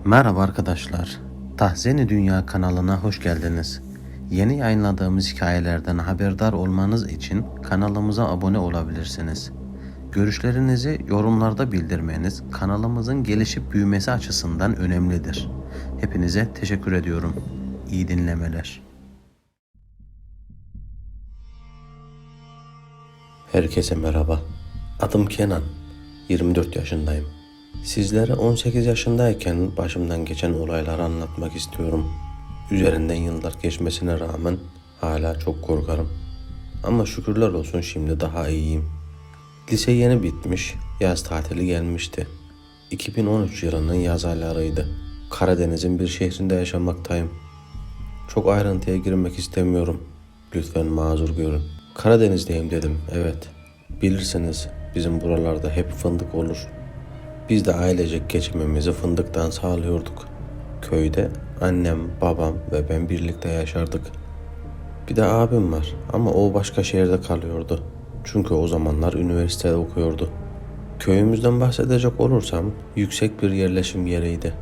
Merhaba arkadaşlar, Tahzeni Dünya kanalına hoş geldiniz. Yeni yayınladığımız hikayelerden haberdar olmanız için kanalımıza abone olabilirsiniz. Görüşlerinizi yorumlarda bildirmeniz kanalımızın gelişip büyümesi açısından önemlidir. Hepinize teşekkür ediyorum. İyi dinlemeler. Herkese merhaba. Adım Kenan. 24 yaşındayım. Sizlere 18 yaşındayken başımdan geçen olayları anlatmak istiyorum. Üzerinden yıllar geçmesine rağmen hala çok korkarım. Ama şükürler olsun şimdi daha iyiyim. Lise yeni bitmiş, yaz tatili gelmişti. 2013 yılının yaz aylarıydı. Karadeniz'in bir şehrinde yaşamaktayım. Çok ayrıntıya girmek istemiyorum. Lütfen mazur görün. Karadeniz'deyim dedim, evet. Bilirsiniz bizim buralarda hep fındık olur. Biz de ailecek geçimimizi fındıktan sağlıyorduk. Köyde annem, babam ve ben birlikte yaşardık. Bir de abim var ama o başka şehirde kalıyordu. Çünkü o zamanlar üniversitede okuyordu. Köyümüzden bahsedecek olursam yüksek bir yerleşim yeriydi.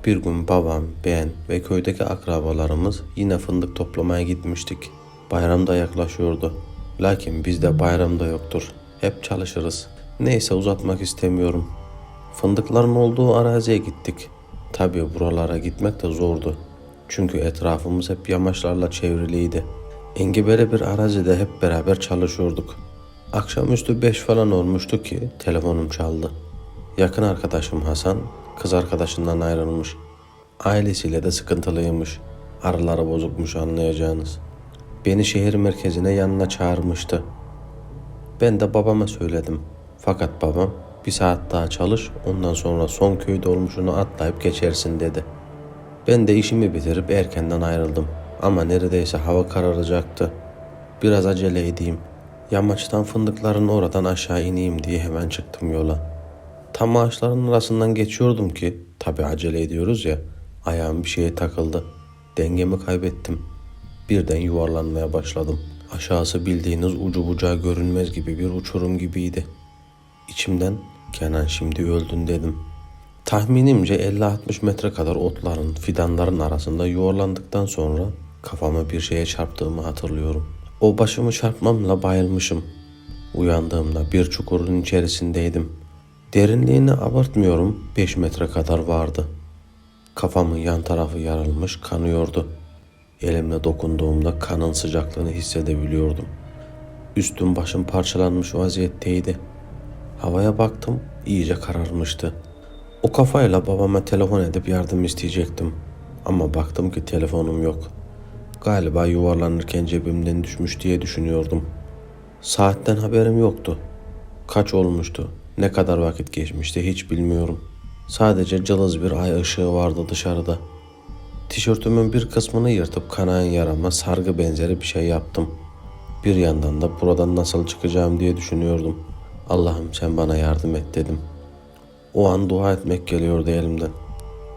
Bir gün babam, ben ve köydeki akrabalarımız yine fındık toplamaya gitmiştik. Bayram da yaklaşıyordu. Lakin bizde bayramda yoktur. Hep çalışırız. Neyse uzatmak istemiyorum. Fındıkların olduğu araziye gittik. Tabii buralara gitmek de zordu. Çünkü etrafımız hep yamaçlarla çevriliydi. Engebeli bir arazide hep beraber çalışıyorduk. Akşamüstü 5 falan olmuştu ki telefonum çaldı. Yakın arkadaşım Hasan, kız arkadaşından ayrılmış. Ailesiyle de sıkıntılıymış. Araları bozukmuş anlayacağınız. Beni şehir merkezine yanına çağırmıştı. Ben de babama söyledim. Fakat babam bir saat daha çalış, ondan sonra son köy dolmuşunu atlayıp geçersin dedi. Ben de işimi bitirip erkenden ayrıldım. Ama neredeyse hava kararacaktı. Biraz acele edeyim. Yamaçtan fındıkların oradan aşağı ineyim diye hemen çıktım yola. Tam ağaçların arasından geçiyordum ki, tabii acele ediyoruz ya, ayağım bir şeye takıldı. Dengemi kaybettim. Birden yuvarlanmaya başladım. Aşağısı bildiğiniz ucu bucağı görünmez gibi bir uçurum gibiydi. İçimden Kenan şimdi öldün dedim. Tahminimce 50-60 metre kadar otların, fidanların arasında yuvarlandıktan sonra kafamı bir şeye çarptığımı hatırlıyorum. O başımı çarpmamla bayılmışım. Uyandığımda bir çukurun içerisindeydim. Derinliğini abartmıyorum, 5 metre kadar vardı. Kafamın yan tarafı yarılmış, kanıyordu. Elimle dokunduğumda kanın sıcaklığını hissedebiliyordum. Üstüm başım parçalanmış vaziyetteydi. Havaya baktım, iyice kararmıştı. O kafayla babama telefon edip yardım isteyecektim. Ama baktım ki telefonum yok. Galiba yuvarlanırken cebimden düşmüş diye düşünüyordum. Saatten haberim yoktu. Kaç olmuştu, ne kadar vakit geçmişti hiç bilmiyorum. Sadece cılız bir ay ışığı vardı dışarıda. Tişörtümün bir kısmını yırtıp kanayan yarama sargı benzeri bir şey yaptım. Bir yandan da buradan nasıl çıkacağım diye düşünüyordum. Allah'ım sen bana yardım et dedim. O an dua etmek geliyordu elimden.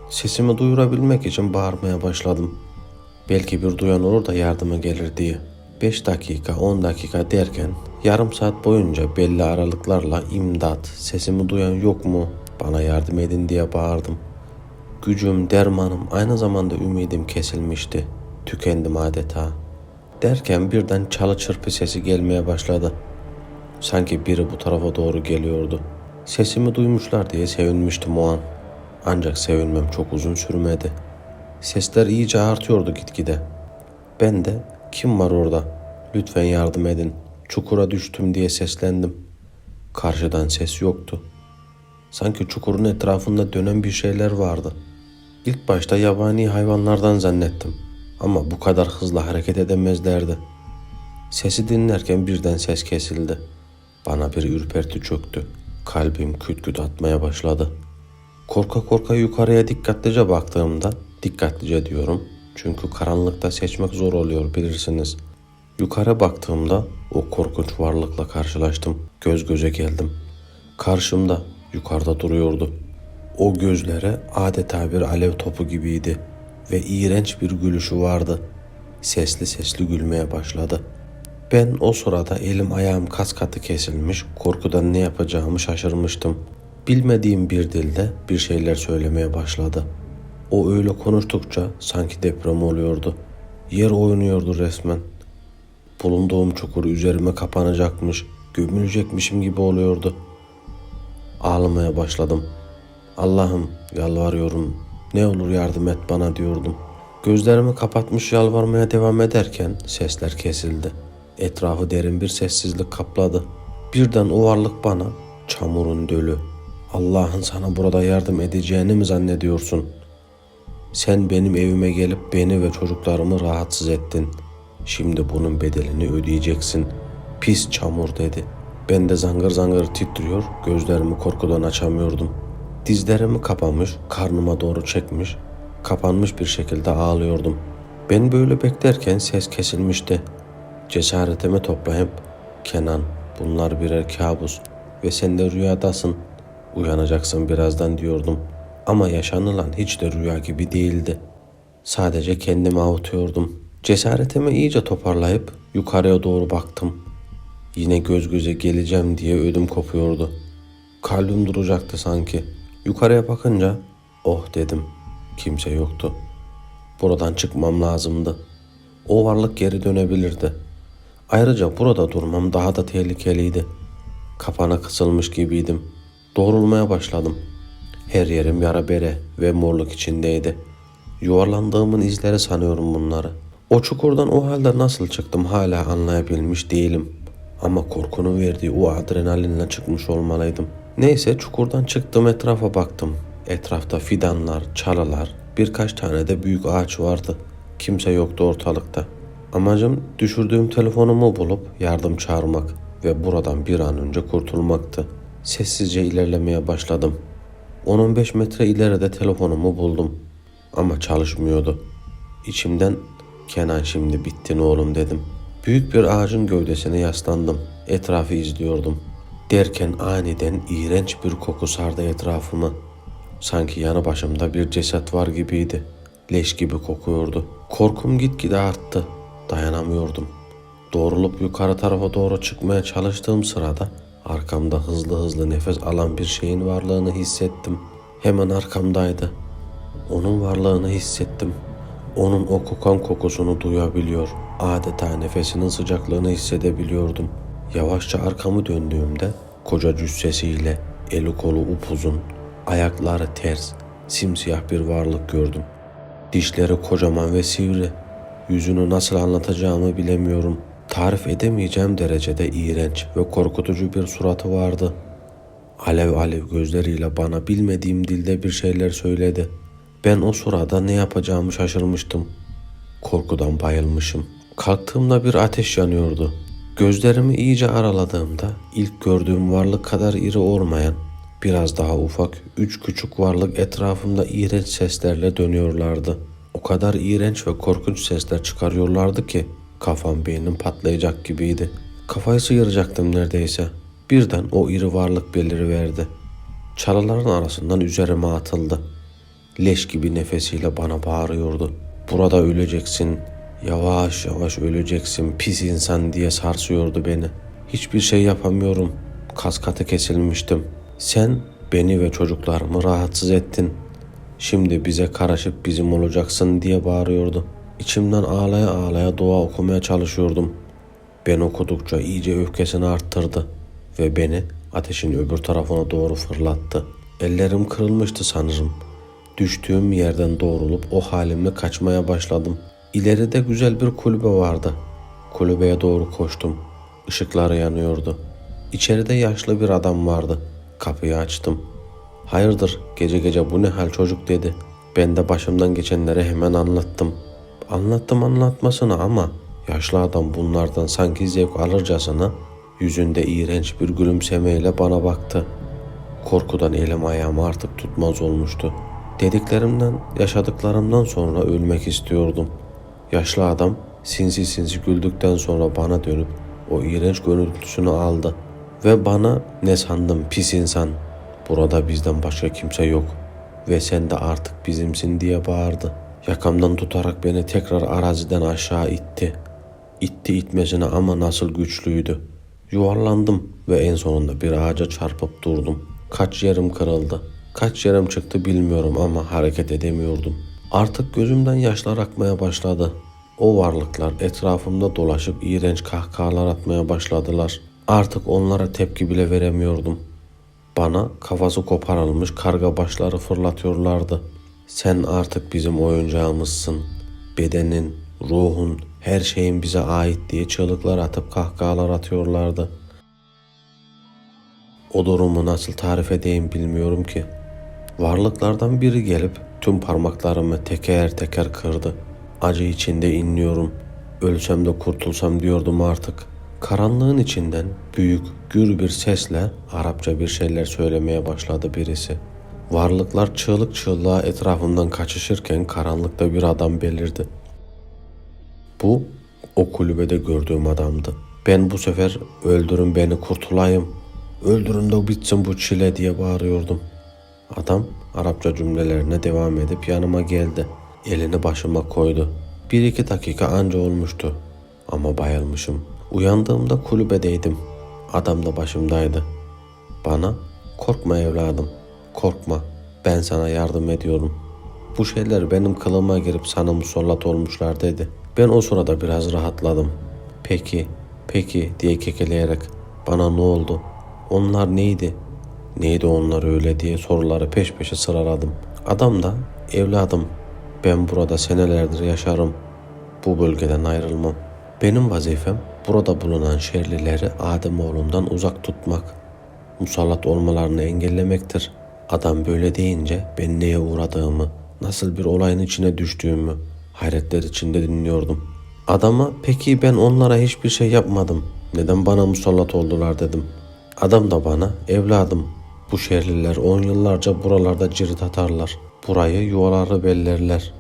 Sesimi duyurabilmek için bağırmaya başladım. Belki bir duyan olur da yardıma gelir diye. 5 dakika 10 dakika derken yarım saat boyunca belli aralıklarla imdat, sesimi duyan yok mu, bana yardım edin diye bağırdım. Gücüm, dermanım, aynı zamanda ümidim kesilmişti. Tükendim adeta. Derken birden çalı çırpı sesi gelmeye başladı. Sanki biri bu tarafa doğru geliyordu. Sesimi duymuşlar diye sevinmiştim o an. Ancak sevinmem çok uzun sürmedi. Sesler iyice artıyordu gitgide. Ben de kim var orada? Lütfen yardım edin. Çukura düştüm diye seslendim. Karşıdan ses yoktu. Sanki çukurun etrafında dönen bir şeyler vardı. İlk başta yabani hayvanlardan zannettim. Ama bu kadar hızlı hareket edemezlerdi. Sesi dinlerken birden ses kesildi. Bana bir ürperti çöktü. Kalbim küt küt atmaya başladı. Korka korka yukarıya dikkatlice baktığımda, dikkatlice diyorum çünkü karanlıkta seçmek zor oluyor bilirsiniz. Yukarı baktığımda o korkunç varlıkla karşılaştım. Göz göze geldim. Karşımda, yukarıda duruyordu. O gözleri adeta bir alev topu gibiydi ve iğrenç bir gülüşü vardı. Sesli sesli gülmeye başladı. Ben o sırada elim ayağım kas katı kesilmiş, korkudan ne yapacağımı şaşırmıştım. Bilmediğim bir dilde bir şeyler söylemeye başladı. O öyle konuştukça sanki deprem oluyordu. Yer oynuyordu resmen. Bulunduğum çukur üzerime kapanacakmış, gömülecekmişim gibi oluyordu. Ağlamaya başladım. Allah'ım yalvarıyorum, ne olur yardım et bana diyordum. Gözlerimi kapatmış yalvarmaya devam ederken sesler kesildi. Etrafı derin bir sessizlik kapladı. Birden o varlık bana, çamurun dölü, Allah'ın sana burada yardım edeceğini mi zannediyorsun? Sen benim evime gelip beni ve çocuklarımı rahatsız ettin. Şimdi bunun bedelini ödeyeceksin. Pis çamur dedi. Ben de zangır zangır titriyor, gözlerimi korkudan açamıyordum. Dizlerimi kapamış, karnıma doğru çekmiş, kapanmış bir şekilde ağlıyordum. Ben böyle beklerken ses kesilmişti. Cesaretimi toplayıp, Kenan, bunlar birer kabus ve sen de rüyadasın. Uyanacaksın birazdan diyordum. Ama yaşanılan hiç de rüya gibi değildi. Sadece kendimi avutuyordum. Cesaretimi iyice toparlayıp yukarıya doğru baktım. Yine göz göze geleceğim diye ödüm kopuyordu. Kalbim duracaktı sanki. Yukarıya bakınca oh dedim. Kimse yoktu. Buradan çıkmam lazımdı. O varlık geri dönebilirdi. Ayrıca burada durmam daha da tehlikeliydi. Kapana kısılmış gibiydim. Doğrulmaya başladım. Her yerim yara bere ve morluk içindeydi. Yuvarlandığımın izleri sanıyorum bunları. O çukurdan o halde nasıl çıktım hala anlayabilmiş değilim. Ama korkunun verdiği o adrenalinle çıkmış olmalıydım. Neyse çukurdan çıktım, etrafa baktım. Etrafta fidanlar, çalılar, birkaç tane de büyük ağaç vardı. Kimse yoktu ortalıkta. Amacım düşürdüğüm telefonumu bulup yardım çağırmak ve buradan bir an önce kurtulmaktı. Sessizce ilerlemeye başladım. 10-15 metre ileride telefonumu buldum. Ama çalışmıyordu. İçimden Kenan şimdi bittin oğlum dedim. Büyük bir ağacın gövdesine yaslandım. Etrafı izliyordum. Derken aniden iğrenç bir koku sardı etrafımı. Sanki yanı başımda bir ceset var gibiydi. Leş gibi kokuyordu. Korkum gitgide arttı. Dayanamıyordum. Doğrulup yukarı tarafa doğru çıkmaya çalıştığım sırada arkamda hızlı hızlı nefes alan bir şeyin varlığını hissettim. Hemen arkamdaydı. Onun varlığını hissettim. Onun o kokan kokusunu duyabiliyor. Adeta nefesinin sıcaklığını hissedebiliyordum. Yavaşça arkamı döndüğümde koca cüssesiyle eli kolu upuzun, ayakları ters, simsiyah bir varlık gördüm. Dişleri kocaman ve sivri. Yüzünü nasıl anlatacağımı bilemiyorum. Tarif edemeyeceğim derecede iğrenç ve korkutucu bir suratı vardı. Alev alev gözleriyle bana bilmediğim dilde bir şeyler söyledi. Ben o sırada ne yapacağımı şaşırmıştım. Korkudan bayılmışım. Kalktığımda bir ateş yanıyordu. Gözlerimi iyice araladığımda ilk gördüğüm varlık kadar iri olmayan, biraz daha ufak 3 küçük varlık etrafımda iğrenç seslerle dönüyorlardı. O kadar iğrenç ve korkunç sesler çıkarıyorlardı ki kafam beynim patlayacak gibiydi. Kafayı sıyıracaktım neredeyse. Birden o iri varlık beliriverdi. Çalıların arasından üzerime atıldı. Leş gibi nefesiyle bana bağırıyordu. Burada öleceksin, yavaş yavaş öleceksin pis insan diye sarsıyordu beni. Hiçbir şey yapamıyorum. Kas katı kesilmiştim. Sen beni ve çocuklarımı rahatsız ettin. Şimdi bize karışıp bizim olacaksın diye bağırıyordu. İçimden ağlaya ağlaya dua okumaya çalışıyordum. Ben okudukça iyice öfkesini arttırdı ve beni ateşin öbür tarafına doğru fırlattı. Ellerim kırılmıştı sanırım. Düştüğüm yerden doğrulup o halimle kaçmaya başladım. İleride güzel bir kulübe vardı. Kulübeye doğru koştum. Işıkları yanıyordu. İçeride yaşlı bir adam vardı. Kapıyı açtım. Hayırdır gece gece bu ne hal çocuk dedi. Ben de başımdan geçenleri hemen anlattım. Anlattım anlatmasına ama yaşlı adam bunlardan sanki zevk alırcasına yüzünde iğrenç bir gülümsemeyle bana baktı. Korkudan elim ayağım artık tutmaz olmuştu. Dediklerimden, yaşadıklarımdan sonra ölmek istiyordum. Yaşlı adam sinsi sinsi güldükten sonra bana dönüp o iğrenç görüntüsünü aldı. Ve bana ne sandım pis insan, burada bizden başka kimse yok ve sen de artık bizimsin diye bağırdı. Yakamdan tutarak beni tekrar araziden aşağı itti. İtti itmesine ama nasıl güçlüydü. Yuvarlandım ve en sonunda bir ağaca çarpıp durdum. Kaç yerim kırıldı. Kaç yerim çıktı bilmiyorum ama hareket edemiyordum. Artık gözümden yaşlar akmaya başladı. O varlıklar etrafımda dolaşıp iğrenç kahkahalar atmaya başladılar. Artık onlara tepki bile veremiyordum. Bana kafası koparılmış karga başları fırlatıyorlardı. Sen artık bizim oyuncağımızsın. Bedenin, ruhun, her şeyin bize ait diye çığlıklar atıp kahkahalar atıyorlardı. O durumu nasıl tarif edeyim bilmiyorum ki. Varlıklardan biri gelip tüm parmaklarımı teker teker kırdı. Acı içinde inliyorum. Ölsem de kurtulsam diyordum artık. Karanlığın içinden büyük, gür bir sesle Arapça bir şeyler söylemeye başladı birisi. Varlıklar çığlık çığlığa etrafımdan kaçışırken karanlıkta bir adam belirdi. Bu o kulübede gördüğüm adamdı. Ben bu sefer öldürün beni kurtulayım, öldürün de bitsin bu çile diye bağırıyordum. Adam Arapça cümlelerine devam edip yanıma geldi. Elini başıma koydu. 1-2 dakika anca olmuştu. Ama bayılmışım. Uyandığımda kulübedeydim. Adam da başımdaydı. Bana korkma evladım, korkma, ben sana yardım ediyorum. Bu şeyler benim kılıma girip sana musallat olmuşlar dedi. Ben o sırada biraz rahatladım. Peki diye kekeleyerek bana ne oldu? Onlar neydi? Neydi onlar öyle diye soruları peş peşe sıraladım. Adam da evladım ben burada senelerdir yaşarım. Bu bölgeden ayrılmam. Benim vazifem burada bulunan şerlileri Ademoğlundan uzak tutmak. Musallat olmalarını engellemektir. Adam böyle deyince ben neye uğradığımı, nasıl bir olayın içine düştüğümü hayretler içinde dinliyordum. Adama peki ben onlara hiçbir şey yapmadım, neden bana musallat oldular dedim. Adam da bana evladım bu şehirliler 10 yıllarca buralarda cirit atarlar. Burayı yuvaları bellerler.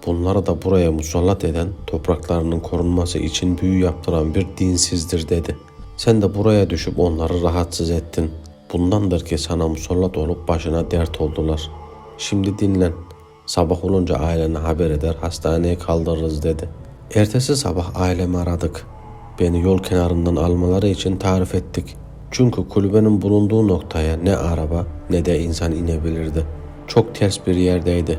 Bunları da buraya musallat eden topraklarının korunması için büyü yaptıran bir dinsizdir dedi. Sen de buraya düşüp onları rahatsız ettin. Bundandır ki sana musallat olup başına dert oldular. Şimdi dinlen. Sabah olunca ailene haber eder hastaneye kaldırırız dedi. Ertesi sabah ailemi aradık. Beni yol kenarından almaları için tarif ettik. Çünkü kulübenin bulunduğu noktaya ne araba ne de insan inebilirdi. Çok ters bir yerdeydi.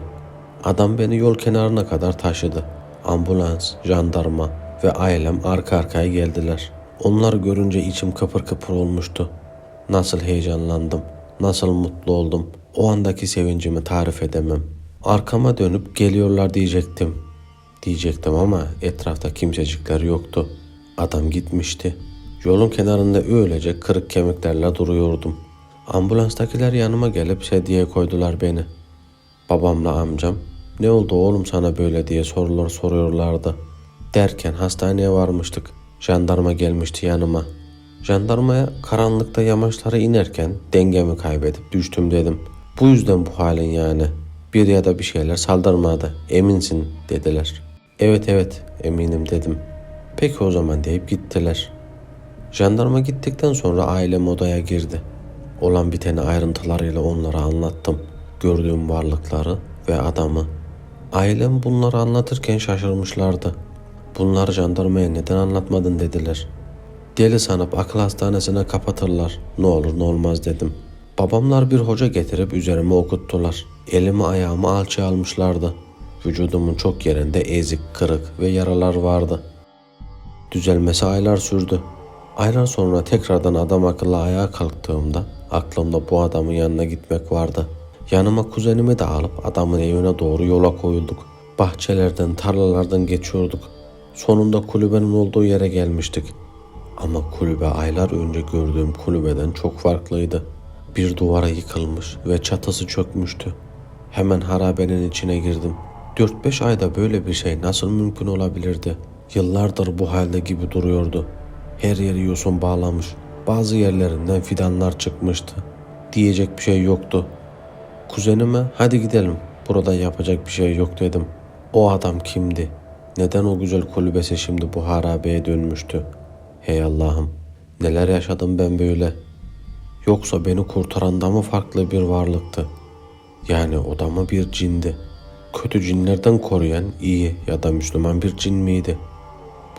Adam beni yol kenarına kadar taşıdı. Ambulans, jandarma ve ailem arka arkaya geldiler. Onları görünce içim kıpır kıpır olmuştu. Nasıl heyecanlandım, nasıl mutlu oldum. O andaki sevincimi tarif edemem. Arkama dönüp geliyorlar diyecektim ama etrafta kimsecikler yoktu. Adam gitmişti. Yolun kenarında öylece kırık kemiklerle duruyordum. Ambulanstakiler yanıma gelip sedyeye koydular beni. Babamla amcam ne oldu oğlum sana böyle diye sorular soruyorlardı. Derken hastaneye varmıştık. Jandarma gelmişti yanıma. Jandarmaya karanlıkta yamaçlara inerken dengemi kaybedip düştüm dedim. Bu yüzden bu halin yani. Bir ya da bir şeyler saldırmadı. Eminsin dediler. Evet eminim dedim. Peki o zaman deyip gittiler. Jandarma gittikten sonra ailem odaya girdi. Olan biteni ayrıntılarıyla onlara anlattım. Gördüğüm varlıkları ve adamı. Ailem bunları anlatırken şaşırmışlardı. Bunları jandarmaya neden anlatmadın dediler. Deli sanıp akıl hastanesine kapatırlar. Ne olur ne olmaz dedim. Babamlar bir hoca getirip üzerime okuttular. Elimi ayağımı alçıya almışlardı. Vücudumun çok yerinde ezik, kırık ve yaralar vardı. Düzelmesi aylar sürdü. Aylar sonra tekrardan adam akıllı ayağa kalktığımda aklımda bu adamın yanına gitmek vardı. Yanıma kuzenimi de alıp adamın evine doğru yola koyulduk. Bahçelerden, tarlalardan geçiyorduk. Sonunda kulübenin olduğu yere gelmiştik. Ama kulübe aylar önce gördüğüm kulübeden çok farklıydı. Bir duvara yıkılmış ve çatısı çökmüştü. Hemen harabenin içine girdim. 4-5 ayda böyle bir şey nasıl mümkün olabilirdi? Yıllardır bu halde gibi duruyordu. Her yeri yosun bağlamış. Bazı yerlerinden fidanlar çıkmıştı. Diyecek bir şey yoktu. Kuzenime hadi gidelim, burada yapacak bir şey yok dedim. O adam kimdi? Neden o güzel kulübesi şimdi bu harabeye dönmüştü? Hey Allah'ım, neler yaşadım ben böyle? Yoksa beni kurtaran da mı farklı bir varlıktı? Yani o da mı bir cindi? Kötü cinlerden koruyan iyi ya da Müslüman bir cin miydi?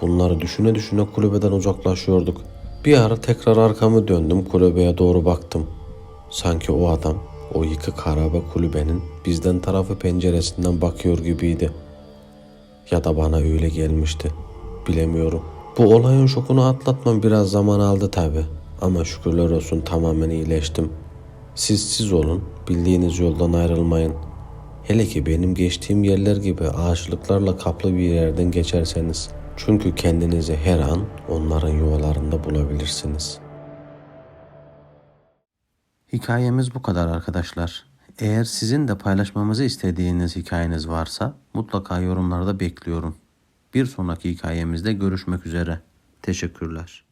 Bunları düşüne düşüne kulübeden uzaklaşıyorduk. Bir ara tekrar arkamı döndüm, kulübeye doğru baktım. Sanki o adam O yıkık harabe kulübenin bizden tarafı penceresinden bakıyor gibiydi. Ya da bana öyle gelmişti. Bilemiyorum. Bu olayın şokunu atlatmam biraz zaman aldı tabi. Ama şükürler olsun tamamen iyileştim. Siz olun, bildiğiniz yoldan ayrılmayın. Hele ki benim geçtiğim yerler gibi ağaçlıklarla kaplı bir yerden geçerseniz. Çünkü kendinizi her an onların yuvalarında bulabilirsiniz. Hikayemiz bu kadar arkadaşlar. Eğer sizin de paylaşmamızı istediğiniz hikayeniz varsa mutlaka yorumlarda bekliyorum. Bir sonraki hikayemizde görüşmek üzere. Teşekkürler.